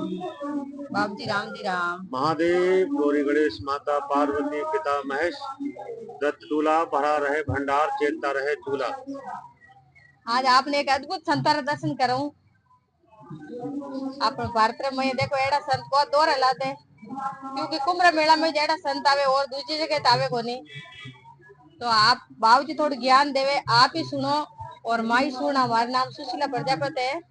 बाबू जी राम। महादेव गौरी गणेश माता पार्वती पिता महेश दत्त दूल्हा भरा रहे भंडार चेतता रहे चूल्हा। आज आपने एक अद्भुत संतार दर्शन करूं। आप भारत में देखो एड़ा संत को दौर हला दे, क्योंकि कुंभ मेला में जेड़ा संत आवे और दूसरी जगह तावे को नहीं। तो आप बाबू जी थोड़ी ज्ञान देवे, आप ही सुनो और माई सुना। हमारा नाम सुशीला प्रजापति है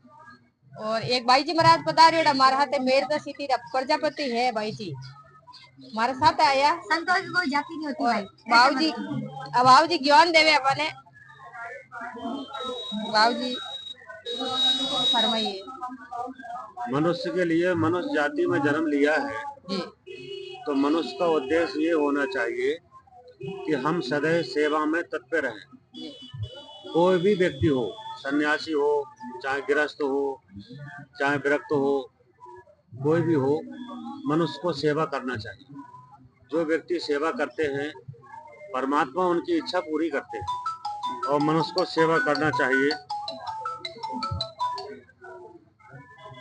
और एक भाई जी महाराज पधारे हमारे हाथ मेर सिटी प्रजापति है। भाई जी हमारे साथ आया। संतों की कोई जाति नहीं होती भाई। बाबू जी ज्ञान देवे अपने। बाबू जी फरमाइए। मनुष्य के लिए मनुष्य जाति में जन्म लिया है जी। तो मनुष्य का उद्देश्य ये होना चाहिए कि हम सदैव सेवा में तत्पर रहें। कोई भी व्यक्ति हो, सन्यासी हो, चाहे गृहस्थ हो, चाहे विरक्त हो, कोई भी हो, मनुष्य को सेवा करना चाहिए। जो व्यक्ति सेवा करते हैं परमात्मा उनकी इच्छा पूरी करते हैं और मनुष्य को सेवा करना चाहिए।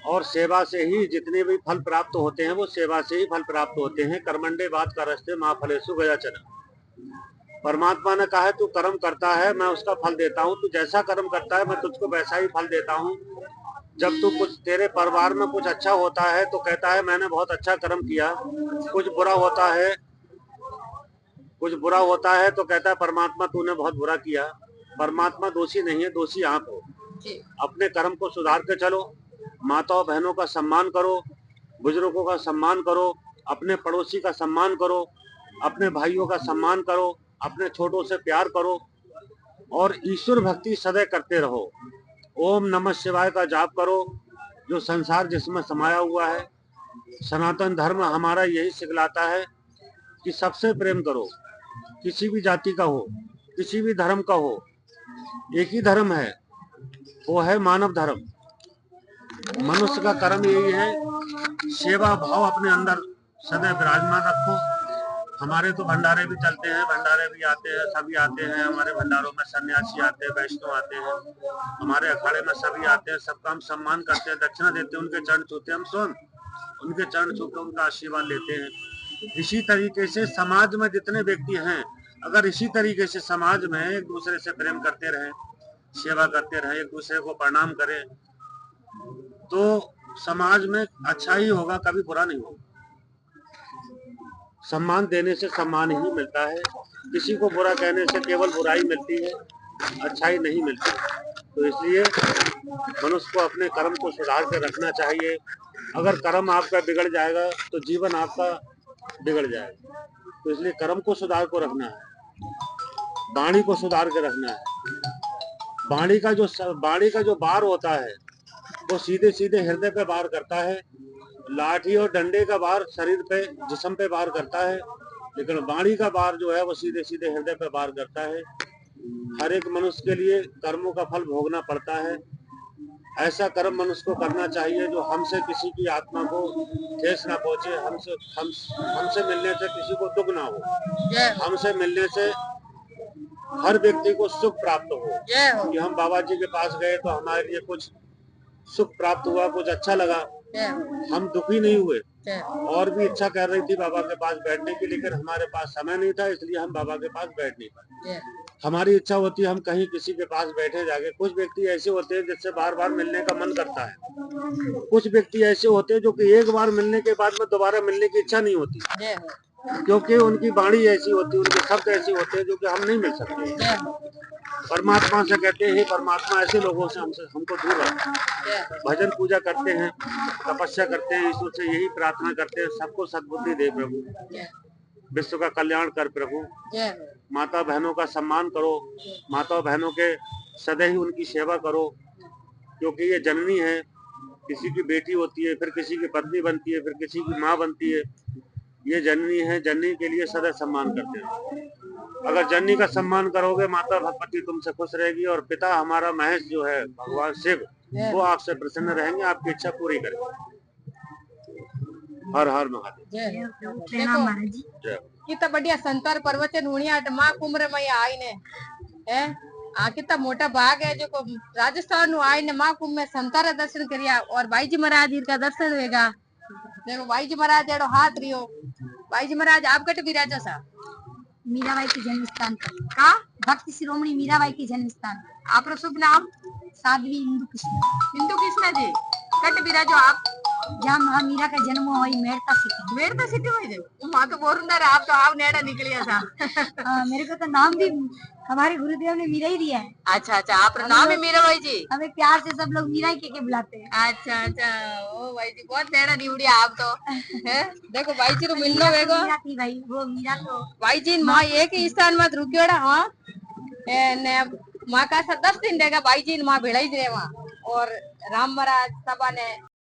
और सेवा से ही जितने भी फल प्राप्त होते हैं वो सेवा से ही फल प्राप्त होते हैं। कर्मंडे बात का रस्ते माँ फलेसु गयाचन। परमात्मा ने कहा है तू कर्म करता है मैं उसका फल देता हूँ, तू जैसा कर्म करता है मैं तुझको वैसा ही फल देता हूँ। जब तू कुछ तेरे परिवार में कुछ अच्छा होता है तो कहता है मैंने बहुत अच्छा कर्म किया, कुछ बुरा होता है तो कहता है परमात्मा तूने बहुत बुरा किया। परमात्मा दोषी नहीं है, दोषी आप हो। अपने कर्म को सुधार के चलो, माताओं बहनों का सम्मान करो, बुजुर्गों का सम्मान करो, अपने पड़ोसी का सम्मान करो, अपने भाइयों का सम्मान करो, अपने छोटों से प्यार करो और ईश्वर भक्ति सदैव करते रहो। ओम नमः शिवाय का जाप करो। जो संसार जिसमें समाया हुआ है, सनातन धर्म हमारा यही सिखलाता है कि सबसे प्रेम करो। किसी भी जाति का हो, किसी भी धर्म का हो, एक ही धर्म है, वो है मानव धर्म। मनुष्य का कर्म यही है, सेवा भाव अपने अंदर सदैव विराजमान रखो। हमारे तो भंडारे भी चलते हैं, भंडारे भी आते हैं, सभी आते हैं हमारे भंडारों में। सन्यासी आते हैं, वैष्णव आते हैं, हमारे अखाड़े में सभी आते हैं। सबका हम सम्मान करते हैं, दक्षिणा देते हैं, उनके चरण छूते हैं। हम स्वयं उनके चरण छूकर उनका आशीर्वाद लेते हैं। इसी तरीके से समाज में जितने व्यक्ति हैं, अगर इसी तरीके से समाज में एक दूसरे से प्रेम करते रहें, सेवा करते रहें, एक दूसरे को प्रणाम करें तो समाज में अच्छा ही होगा, कभी बुरा नहीं होगा। सम्मान देने से सम्मान ही मिलता है, किसी को बुरा कहने से केवल बुराई मिलती है, अच्छाई नहीं मिलती। तो इसलिए मनुष्य को अपने कर्म को सुधार के रखना चाहिए। अगर कर्म आपका बिगड़ जाएगा तो जीवन आपका बिगड़ जाएगा। तो इसलिए कर्म को सुधार को रखना है, वाणी को सुधार के रखना है। वाणी का जो वार होता है वो सीधे सीधे हृदय पे वार करता है। लाठी और डंडे का वार शरीर पे, जिस्म पे वार करता है, लेकिन वाणी का वार जो है वो सीधे सीधे हृदय पे वार करता है। हर एक मनुष्य के लिए कर्मों का फल भोगना पड़ता है। ऐसा कर्म मनुष्य को करना चाहिए जो हमसे किसी की आत्मा को ठेस ना पहुंचे, हमसे मिलने से किसी को दुख ना हो, हमसे मिलने से हर व्यक्ति को सुख प्राप्त हो। कि हम बाबा जी के पास गए तो हमारे लिए कुछ सुख प्राप्त हुआ, कुछ अच्छा लगा, हम दुखी नहीं हुए। और भी इच्छा कर रही थी बाबा के पास बैठने की, लेकिन हमारे पास समय नहीं था, इसलिए हम बाबा के पास बैठ नहीं पाए। हमारी इच्छा होती है हम कहीं किसी के पास बैठे जाके। कुछ व्यक्ति ऐसे होते हैं जिससे बार बार मिलने का मन करता है, कुछ व्यक्ति ऐसे होते हैं जो कि एक बार मिलने के बाद में दोबारा मिलने की इच्छा नहीं होती, क्योंकि उनकी वाणी ऐसी होती है, उनके शब्द ऐसे होते हैं जो कि हम नहीं मिल सकते। परमात्मा से कहते हैं परमात्मा ऐसे लोगों से हमको दूर रख। भजन पूजा करते हैं, तपस्या करते हैं, ईश्वर से यही प्रार्थना करते हैं सबको सद्बुद्धि दे प्रभु, विश्व का कल्याण कर प्रभु। माता बहनों का सम्मान करो, माता बहनों के सदैव ही उनकी सेवा करो, क्योंकि ये जननी है, किसी की बेटी होती है, फिर किसी की पत्नी बनती है, फिर किसी की माँ बनती है। ये जननी है, जननी के लिए सदैव सम्मान करते हैं। अगर जननी का सम्मान करोगे माता भगवती तुमसे खुश रहेगी और पिता हमारा महेश जो है भगवान शिव, वो आपसे प्रसन्न रहेंगे, आपकी इच्छा पूरी करेंगे। हर हर महादेव। कितना बढ़िया संतार प्रवचन हुनिया माँ कुम्र में आई ने है। कितना मोटा भाग है जो राजस्थान नु आई ने माँ कुंभ में संतारा दर्शन करिया और भाई जी महाराज का दर्शन होगा। देखो भाई जी महाराज एड़ो हाथ रियो भाई जी महाराज आप कट बिराजो सा मीराबाई के जन्म स्थान पर का भक्त शिरोमणि मीराबाई के जन्म स्थान आपरो शुभ नाम साध्वी इंदु कृष्ण हिंदू कृष्णा जी कट बिराजो आप जहाँ महामीरा का जन्म हुआ वही मेड़ता सिटी मेरे तो सिटी में जे मां तो बोरुंदर आप तो आप नेड़ा निकलिया सा मेरे को तो नाम भी हमारे गुरुदेव ने मीरा ही दिया है। अच्छा अच्छा आप नाम है मीरा भाई जी हमें प्यार से सब लोग मीरा ही के बुलाते हैं। अच्छा अच्छा ओ भाई जी बहुत नेड़ा निवड़िया आप तो है देखो भाई जी रो मिलनो वेगो मीरा थी भाई, वो मीरा तो भाई जी मां एक ही स्थान में रुकियोड़ा हां ने मां का 10 दिन रहेगा भाई जी मां भेड़ा ही रे वहां और राम महाराज सबा ने